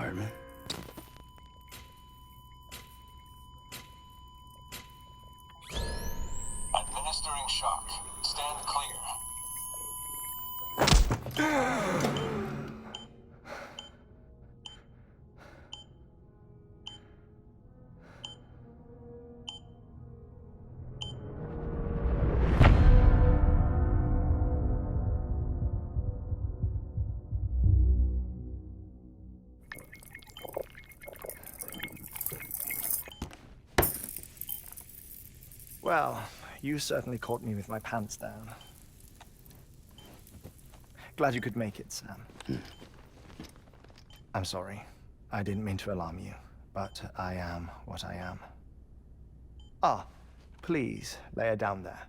compartment. Administering shock. Stand clear. Well, you certainly caught me with my pants down. Glad you could make it, Sam. I'm sorry. I didn't mean to alarm you, but I am what I am. Ah, please, lay her down there.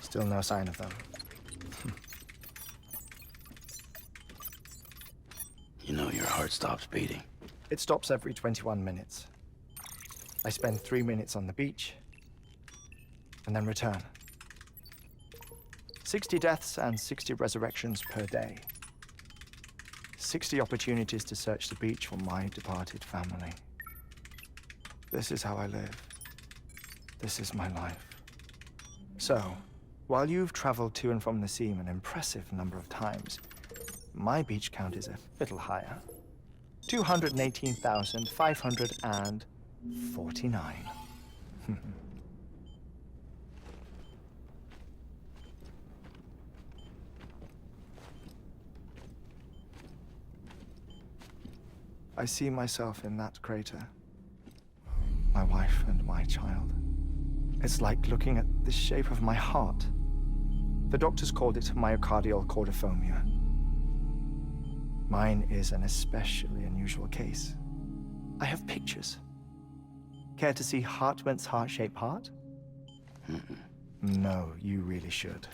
Still no sign of them. You know your heart stops beating. It stops every 21 minutes. I spend 3 minutes on the beach, and then return. 60 deaths and 60 resurrections per day. 60 opportunities to search the beach for my departed family. This is how I live. This is my life. So, while you've traveled to and from the seam an impressive number of times, my beach count is a little higher. 218,549. I see myself in that crater. My wife and my child. It's like looking at the shape of my heart. The doctors called it myocardial cordiformia. Mine is an especially unusual case. I have pictures. Care to see Hartmann's heart-shaped heart? No, you really should.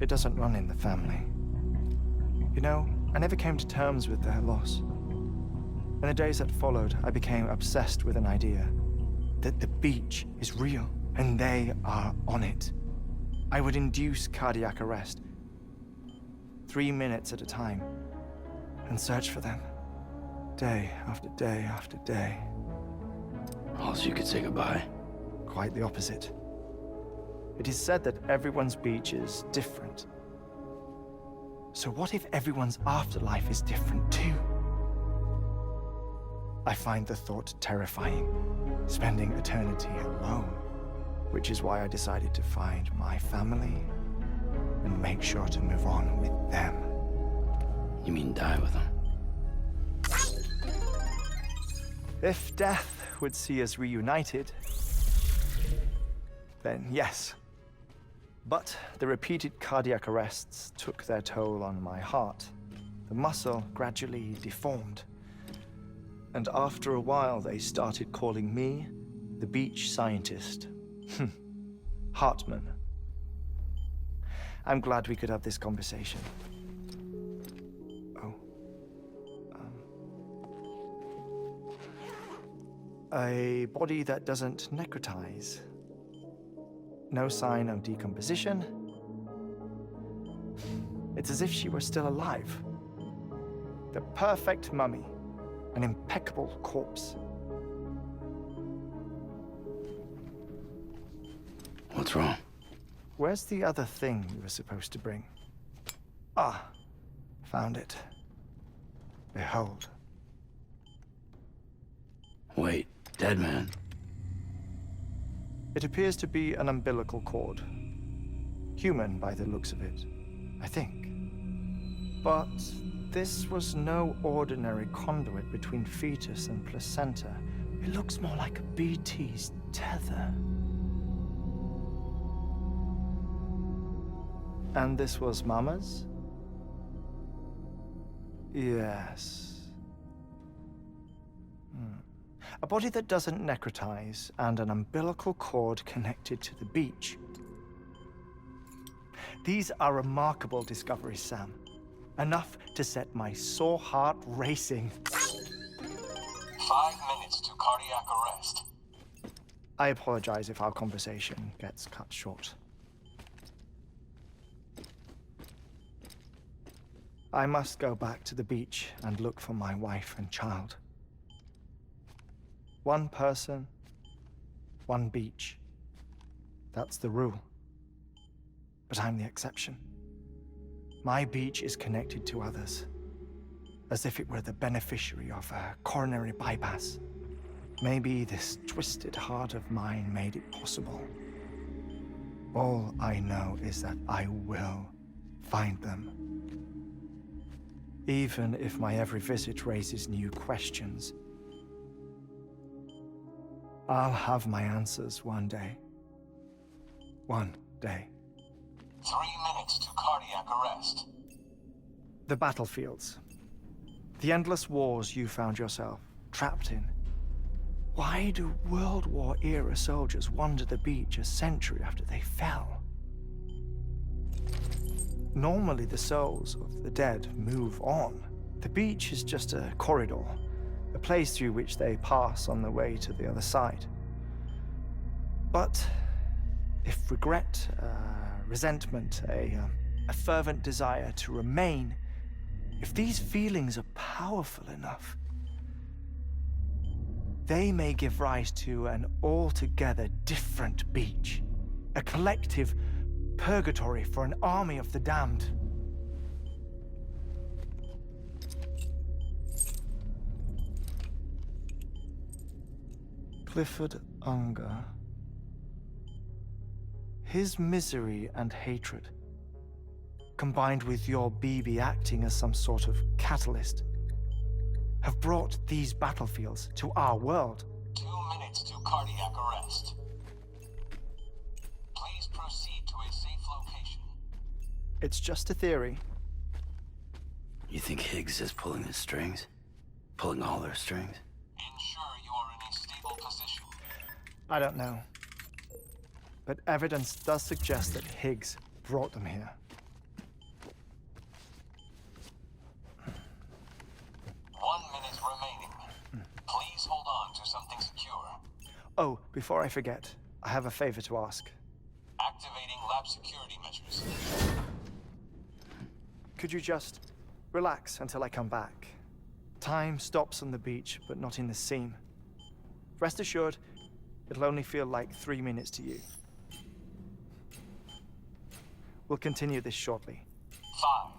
It doesn't run in the family. You know, I never came to terms with their loss. In the days that followed, I became obsessed with an idea that the beach is real, and they are on it. I would induce cardiac arrest, 3 minutes at a time, and search for them, day after day after day. Also, you could say goodbye. Quite the opposite. It is said that everyone's beach is different. So what if everyone's afterlife is different too? I find the thought terrifying, spending eternity alone, which is why I decided to find my family and make sure to move on with them. You mean die with them? If death would see us reunited, then yes. But the repeated cardiac arrests took their toll on my heart. The muscle gradually deformed. And after a while, they started calling me the beach scientist. Hartmann. I'm glad we could have this conversation. Oh. A body that doesn't necrotize. No sign of decomposition. It's as if she were still alive. The perfect mummy. An impeccable corpse. What's wrong? Where's the other thing you were supposed to bring? Ah, found it. Behold. Wait, dead man. It appears to be an umbilical cord. Human by the looks of it, I think. But this was no ordinary conduit between fetus and placenta. It looks more like a BT's tether. And this was Mama's? Yes. A body that doesn't necrotize and an umbilical cord connected to the beach. These are remarkable discoveries, Sam. Enough to set my sore heart racing. 5 minutes to cardiac arrest. I apologize if our conversation gets cut short. I must go back to the beach and look for my wife and child. One person, one beach. That's the rule. But I'm the exception. My beach is connected to others, as if it were the beneficiary of a coronary bypass. Maybe this twisted heart of mine made it possible. All I know is that I will find them. Even if my every visit raises new questions, I'll have my answers one day. One day. 3 minutes to cardiac arrest. The battlefields. The endless wars you found yourself trapped in. Why do World War-era soldiers wander the beach a century after they fell? Normally the souls of the dead move on. The beach is just a corridor, a place through which they pass on the way to the other side. But if regret, resentment, a fervent desire to remain, if these feelings are powerful enough, they may give rise to an altogether different beach, a collective purgatory for an army of the damned. Clifford Unger. His misery and hatred, combined with your BB acting as some sort of catalyst, have brought these battlefields to our world. 2 minutes to cardiac arrest. Please proceed to a safe location. It's just a theory. You think Higgs is pulling the strings? Pulling all their strings? Ensure you are in a stable position. I don't know. But evidence does suggest that Higgs brought them here. 1 minute remaining. Please hold on to something secure. Oh, before I forget, I have a favor to ask. Activating lab security measures. Could you just relax until I come back? Time stops on the beach, but not in the scene. Rest assured, it'll only feel like 3 minutes to you. We'll continue this shortly. 5,